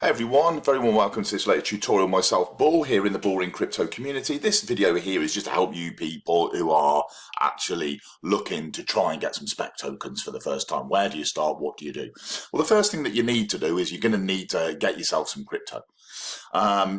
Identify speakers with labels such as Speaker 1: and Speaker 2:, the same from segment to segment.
Speaker 1: Hey everyone, very warm welcome to this latest tutorial. Myself, Bull, here in the Bullring crypto community. This video here is just to help you people who are actually looking to try and get some SPEC tokens for the first time. Where do you start? What do you do? Well, the first thing that you need to do is you're going to need to get yourself some crypto.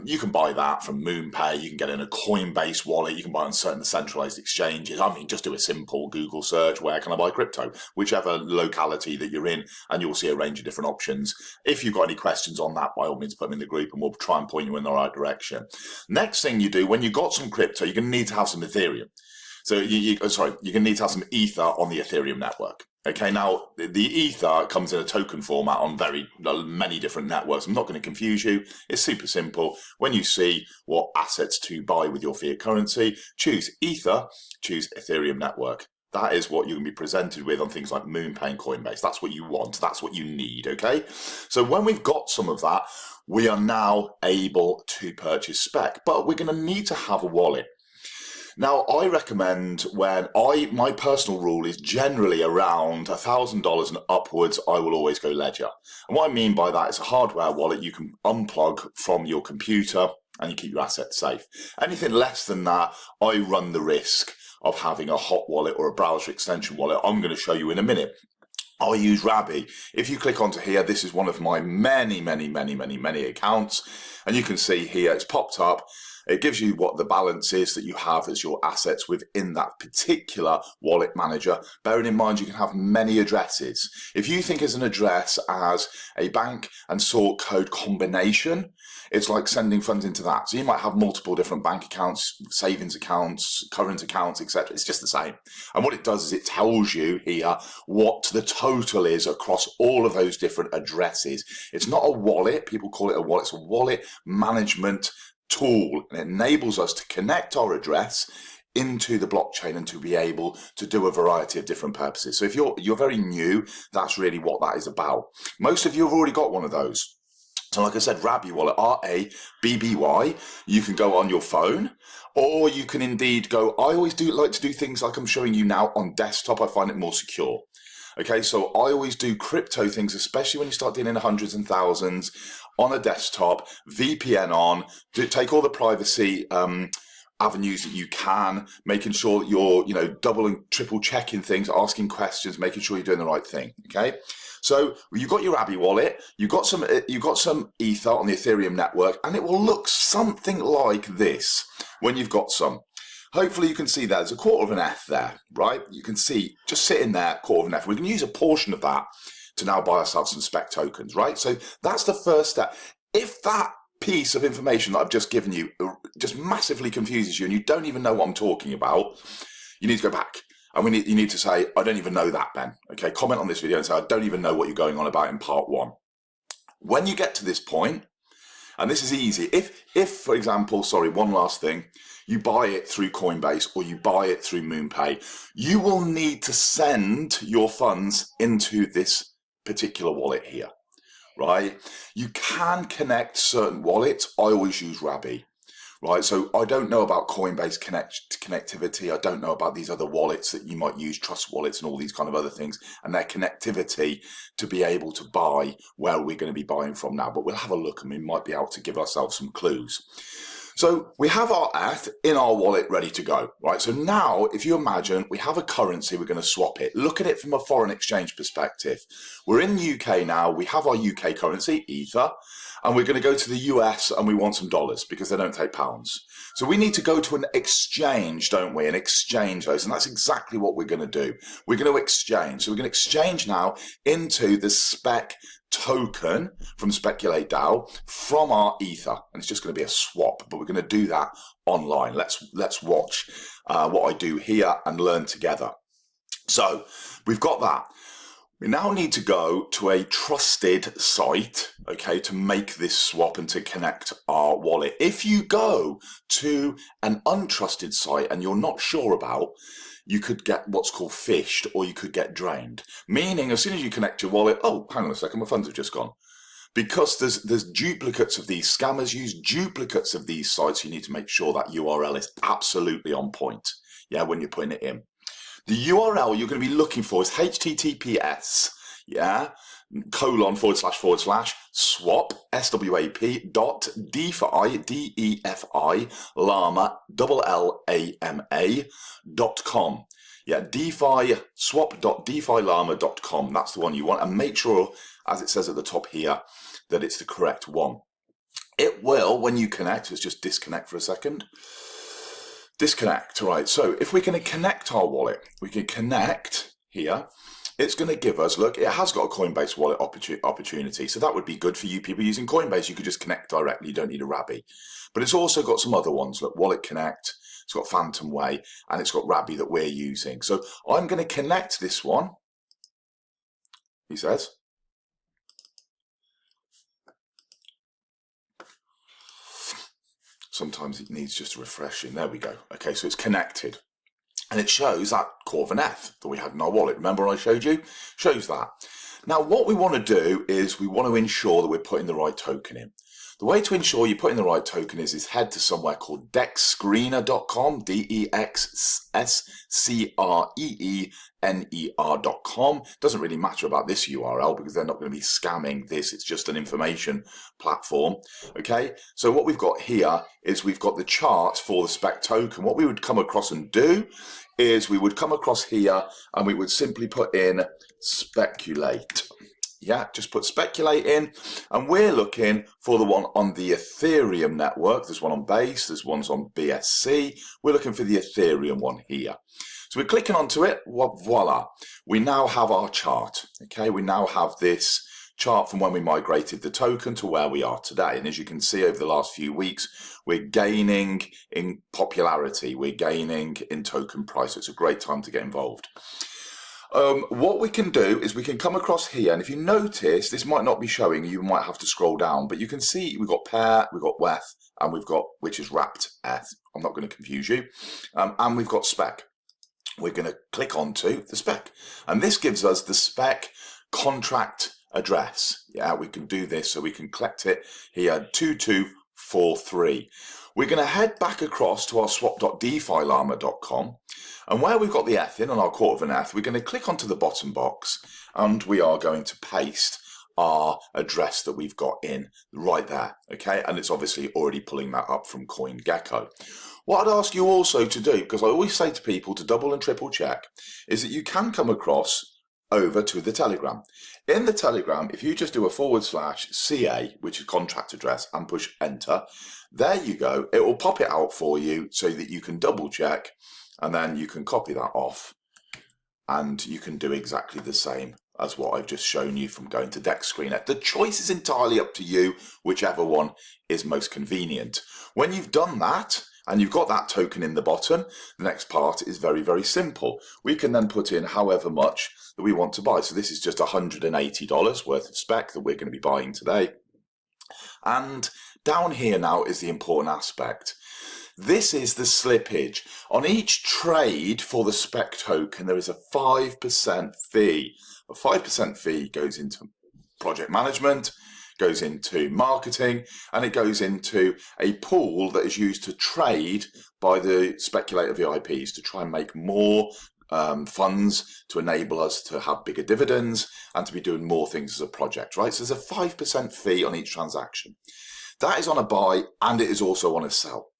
Speaker 1: You can buy that from MoonPay, you can get it in a Coinbase wallet, you can buy it on certain centralized exchanges. I mean, just do a simple Google search, where can I buy crypto? Whichever locality that you're in, and you'll see a range of different options. If you've got any questions on that, by all means put them in the group and we'll try and point you in the right direction. Next thing you do, when you've got some crypto, you're going to need to have some Ethereum. So you're going to need to have some Ether on the Ethereum network. Okay, now the Ether comes in a token format on many different networks. I'm not going to confuse you. It's super simple. When you see what assets to buy with your fiat currency, choose Ether, choose Ethereum Network. That is what you're going to be presented with on things like MoonPay and Coinbase. That's what you want. That's what you need, okay? So when we've got some of that, we are now able to purchase SPEC, but we're going to need to have a wallet. Now, I recommend my personal rule is generally around $1,000 and upwards, I will always go Ledger. And what I mean by that is a hardware wallet you can unplug from your computer and you keep your assets safe. Anything less than that, I run the risk of having a hot wallet or a browser extension wallet. I'm going to show you in a minute. I use Rabbi. If you click onto here, this is one of my many accounts. And you can see here, it's popped up. It gives you what the balance is that you have as your assets within that particular wallet manager. Bearing in mind, you can have many addresses. If you think as an address as a bank and sort code combination, it's like sending funds into that. So you might have multiple different bank accounts, savings accounts, current accounts, etc. It's just the same. And what it does is it tells you here what the total is across all of those different addresses. It's not a wallet. People call it a wallet. It's a wallet management tool, and it enables us to connect our address into the blockchain and to be able to do a variety of different purposes. So if you're very new, that's really what that is about. Most of you have already got one of those. So like I said, Rabbi wallet, R-A-B-B-Y, you can go on your phone, or you can indeed go, I always like to do things like I'm showing you now on desktop. I find it more secure. Okay, so I always do crypto things, especially when you start dealing in hundreds and thousands on a desktop, VPN on, take all the privacy avenues that you can, making sure that you're, double and triple checking things, asking questions, making sure you're doing the right thing. Okay, so you've got your Rabbi wallet, you've got some Ether on the Ethereum network, and it will look something like this when you've got some. Hopefully you can see there's a quarter of an F there, right? You can see just sitting there, quarter of an F. We can use a portion of that to now buy ourselves some SPEC tokens, right? So that's the first step. If that piece of information that I've just given you just massively confuses you and you don't even know what I'm talking about, you need to go back. And you need to say, I don't even know that, Ben. Okay, comment on this video and say, I don't even know what you're going on about in part one. When you get to this point, and this is easy, if for example, one last thing, you buy it through Coinbase or you buy it through MoonPay, you will need to send your funds into this particular wallet here, right? You can connect certain wallets. I always use Rabbi, right? So I don't know about Coinbase connectivity. I don't know about these other wallets that you might use, trust wallets and all these kind of other things, and their connectivity to be able to buy where we're going to be buying from now. But we'll have a look and we might be able to give ourselves some clues. So we have our ETH in our wallet ready to go, right? So now, if you imagine we have a currency, we're going to swap it. Look at it from a foreign exchange perspective. We're in the UK now. We have our UK currency, Ether, and we're going to go to the US and we want some dollars because they don't take pounds. So we need to go to an exchange, don't we? And exchange those. And that's exactly what we're going to do. We're going to exchange. So we're going to exchange now into the SPEC token from Speculate DAO from our Ether, and it's just going to be a swap, but we're going to do that online. Let's watch what I do here and learn together. So we've got that. We now need to go to a trusted site, okay, to make this swap and to connect our wallet. If you go to an untrusted site and you're not sure about, you could get what's called phished, or you could get drained. Meaning, as soon as you connect your wallet, oh, hang on a second, my funds have just gone. Because there's duplicates of these. Scammers use duplicates of these sites. You need to make sure that URL is absolutely on point, yeah, when you're putting it in. The URL you're going to be looking for is HTTPS, yeah, swap, S-W-A-P, dot DeFi, D-E-F-I, llama, L-L-A-M-A, .com. Yeah, DeFi, swap.defilama.com. That's the one you want. And make sure, as it says at the top here, that it's the correct one. It will, when you connect, let's just disconnect for a second. Disconnect, right. So if we're going to connect our wallet, we can connect here. It's going to give us, look, it has got a Coinbase wallet opportunity. So that would be good for you people using Coinbase. You could just connect directly. You don't need a Rabby. But it's also got some other ones. Look, Wallet Connect. It's got Phantom Way. And it's got Rabby that we're using. So I'm going to connect this one, he says. Sometimes it needs just a refreshing. There we go. Okay, so it's connected. And it shows that core of an ETH that we had in our wallet. Remember I showed you? Shows that. Now what we want to do is we want to ensure that we're putting the right token in. The way to ensure you're putting the right token is head to somewhere called dexscreener.com, DEXSCREENER.com. Doesn't really matter about this URL because they're not going to be scamming this. It's just an information platform. Okay, so what we've got here is we've got the chart for the SPEC token. What we would come across and do is we would come across here and we would simply put in speculate. Yeah, just put speculate in, and we're looking for the one on the Ethereum network. There's one on Base, there's ones on BSC. We're looking for the Ethereum one here. So we're clicking onto it, voila. We now have our chart, okay? We now have this chart from when we migrated the token to where we are today. And as you can see over the last few weeks, we're gaining in popularity, we're gaining in token price. So it's a great time to get involved. What we can do is we can come across here, and if you notice, this might not be showing, you might have to scroll down, but you can see we've got pair, we've got WETH, and we've got, which is wrapped ETH. I'm not going to confuse you. And we've got SPEC. We're going to click onto the SPEC, and this gives us the SPEC contract address. Yeah, we can do this, so we can collect it here, 2243. We're going to head back across to our swap.defilama.com, and where we've got the ETH in on our quarter of an ETH, we're going to click onto the bottom box, and we are going to paste our address that we've got in right there, okay? And it's obviously already pulling that up from CoinGecko. What I'd ask you also to do, because I always say to people to double and triple check, is that you can come across over to the Telegram. In the Telegram, if you just do a /CA, which is contract address, and push enter, there you go. It will pop it out for you so that you can double check, and then you can copy that off, and you can do exactly the same as what I've just shown you from going to Dex Screener. The choice is entirely up to you, whichever one is most convenient. When you've done that, and you've got that token in the bottom, the next part is very, very simple. We can then put in however much that we want to buy. So this is just $180 worth of SPEC that we're going to be buying today. And down here now is the important aspect. This is the slippage. On each trade for the SPEC token, there is a 5% fee. A 5% fee goes into project management, goes into marketing, and it goes into a pool that is used to trade by the speculator VIPs to try and make more funds to enable us to have bigger dividends and to be doing more things as a project, right? So there's a 5% fee on each transaction. That is on a buy, and it is also on a sell.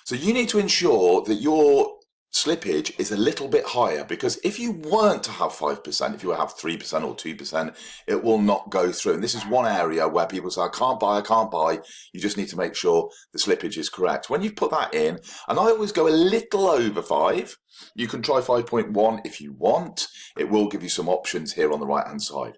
Speaker 1: So you need to ensure that your slippage is a little bit higher, because if you weren't to have 5%, if you have 3% or 2%, it will not go through. And this is one area where people say, I can't buy. You just need to make sure the slippage is correct. When you put that in, and I always go a little over 5, you can try 5.1 if you want. It will give you some options here on the right hand side.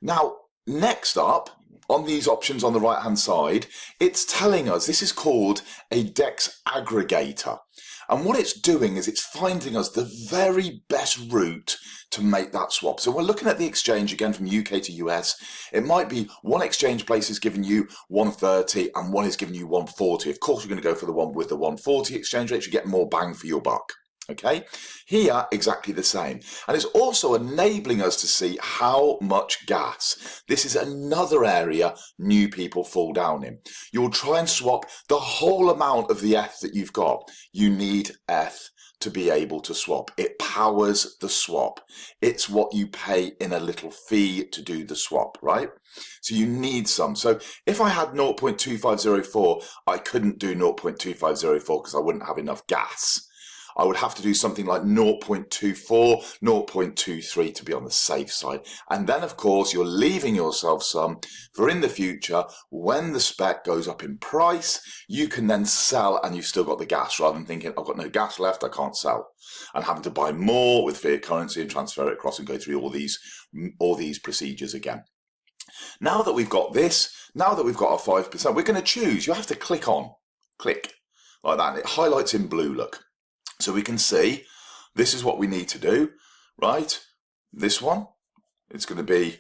Speaker 1: Now, next up, on these options on the right hand side, it's telling us this is called a DEX aggregator. And what it's doing is it's finding us the very best route to make that swap. So we're looking at the exchange again from UK to US. It might be one exchange place is giving you 130 and one is giving you 140. Of course, you're going to go for the one with the 140 exchange rate. You get more bang for your buck. Okay, here exactly the same. And it's also enabling us to see how much gas. This is another area new people fall down in. You'll try and swap the whole amount of the ETH that you've got. You need ETH to be able to swap. It powers the swap. It's what you pay in a little fee to do the swap, right? So you need some. So if I had 0.2504, I couldn't do 0.2504 because I wouldn't have enough gas. I would have to do something like 0.24, 0.23 to be on the safe side. And then, of course, you're leaving yourself some for in the future. When the SPEC goes up in price, you can then sell and you've still got the gas, rather than thinking, I've got no gas left, I can't sell. And having to buy more with fiat currency and transfer it across and go through all these procedures again. Now that we've got this, now that we've got our 5%, we're going to choose. You have to click like that. And it highlights in blue, look. So we can see this is what we need to do, right? This one, it's going to be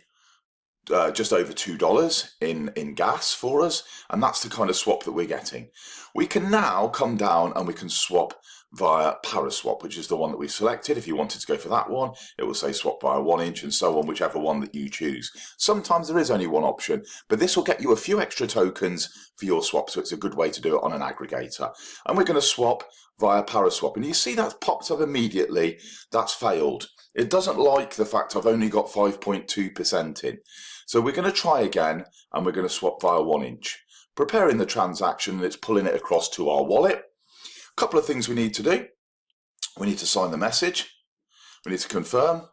Speaker 1: just over $2 in gas for us, and that's the kind of swap that we're getting. We can now come down and we can swap via Paraswap, which is the one that we've selected. If you wanted to go for that one, it will say swap via 1 inch and so on, whichever one that you choose. Sometimes there is only one option, but this will get you a few extra tokens for your swap, so it's a good way to do it on an aggregator. And we're going to swap via Paraswap, and you see that's popped up immediately. That's failed. It doesn't like the fact I've only got 5.2% in. So we're going to try again, and we're going to swap via 1 inch. Preparing the transaction, and it's pulling it across to our wallet. A couple of things we need to do. We need to sign the message. We need to confirm.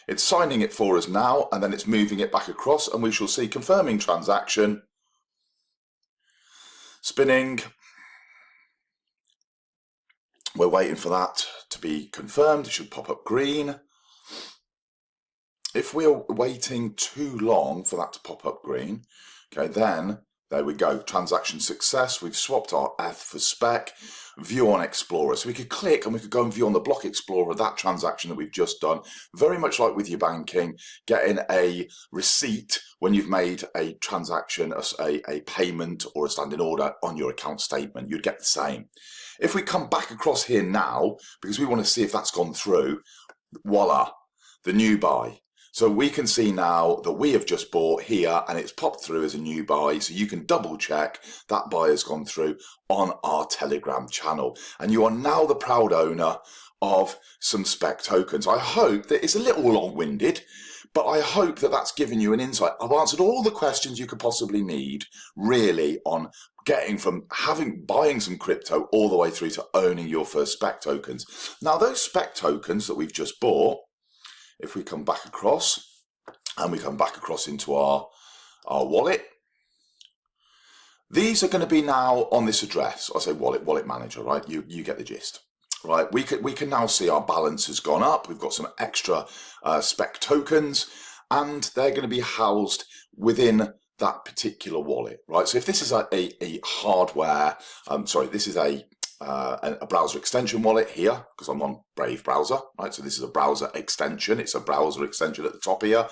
Speaker 1: It's signing it for us now, and then it's moving it back across, and we shall see confirming transaction. Spinning. We're waiting for that to be confirmed. It should pop up green. If we're waiting too long for that to pop up green, okay, then there we go. Transaction success. We've swapped our ETH for SPEC. View on Explorer. So we could click and we could go and view on the block Explorer that transaction that we've just done. Very much like with your banking, getting a receipt when you've made a transaction, a payment or a standing order on your account statement. You'd get the same. If we come back across here now, because we want to see if that's gone through, voila, the new buy. So we can see now that we have just bought here and it's popped through as a new buy. So you can double check that buy has gone through on our Telegram channel. And you are now the proud owner of some SPEC tokens. I hope that it's a little long-winded, but I hope that that's given you an insight. I've answered all the questions you could possibly need, really, on getting from buying some crypto all the way through to owning your first SPEC tokens. Now, those SPEC tokens that we've just bought, if we come back across and we come back across into our wallet, these are going to be now on this address. I say wallet manager, right? You get the gist, right? We can now see our balance has gone up. We've got some extra SPEC tokens, and they're going to be housed within that particular wallet, right? So if this is a hardware, this is a browser extension wallet here, because I'm on Brave browser, right? So this is a browser extension. It's a browser extension at the top here.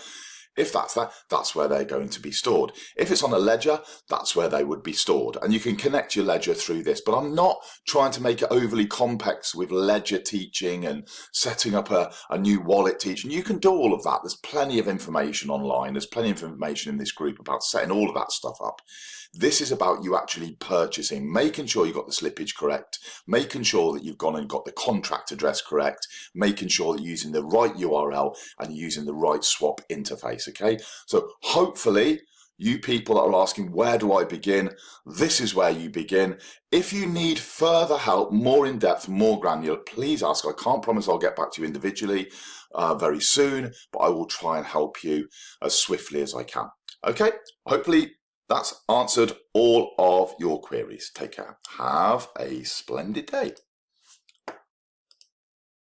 Speaker 1: If that's where they're going to be stored. If it's on a ledger, that's where they would be stored. And you can connect your ledger through this, but I'm not trying to make it overly complex with ledger teaching and setting up a new wallet teaching. You can do all of that. There's plenty of information online. There's plenty of information in this group about setting all of that stuff up. This is about you actually purchasing, making sure you got the slippage correct, making sure that you've gone and got the contract address correct, making sure that you're using the right URL and using the right swap interface, okay? So hopefully you people that are asking, where do I begin? This is where you begin. If you need further help, more in depth, more granular, please ask. I can't promise I'll get back to you individually very soon, but I will try and help you as swiftly as I can. Okay, hopefully that's answered all of your queries. Take care. Have a splendid day.